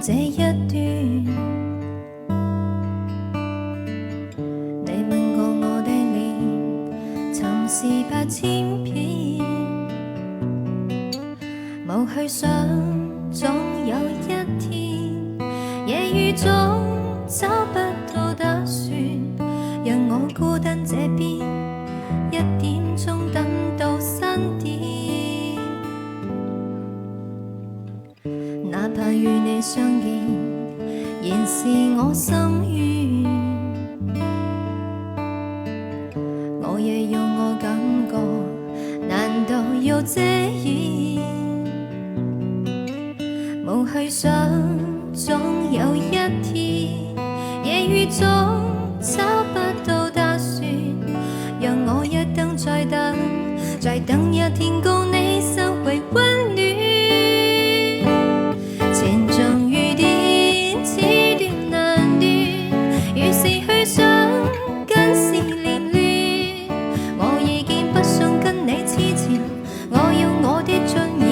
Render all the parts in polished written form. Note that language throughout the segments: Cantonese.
這一段。你吻過我的臉，曾是8000遍，無去想總有一天，夜雨中找不到打算，讓我孤單這邊1點鐘等到3點，哪怕與你相見仍是我心願，我也有我感覺，難道要這樣？無去想總有一天，夜雨中找不到打算，讓我一等再等，再等一天共你收回溫暖。前種雨點似斷難斷，於是去想更是連亂。我已經不想跟你痴纏，我要我的尊嚴，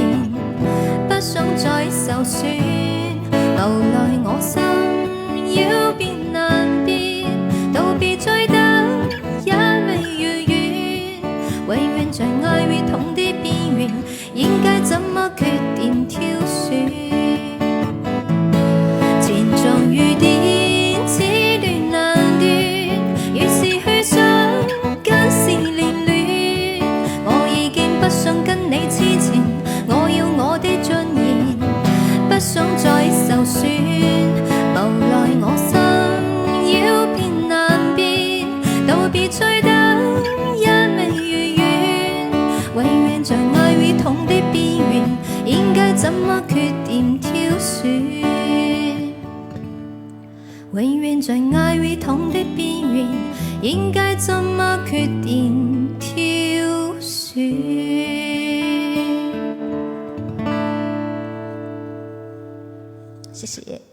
不想再受損。後來我心要變難變，道別再等也未如願，永遠在愛與痛的邊緣，應該怎麼決定挑選？前種雨點似斷難斷，於是去想更是連亂。我已經不想跟你痴纏，我要我的尊嚴，不想再受損。後來我心要變難變，道別再等也未如願，永遠在愛與痛的邊緣，應該怎麼決定挑選？永遠在愛與痛的邊緣，應該怎麼決定挑選？謝謝。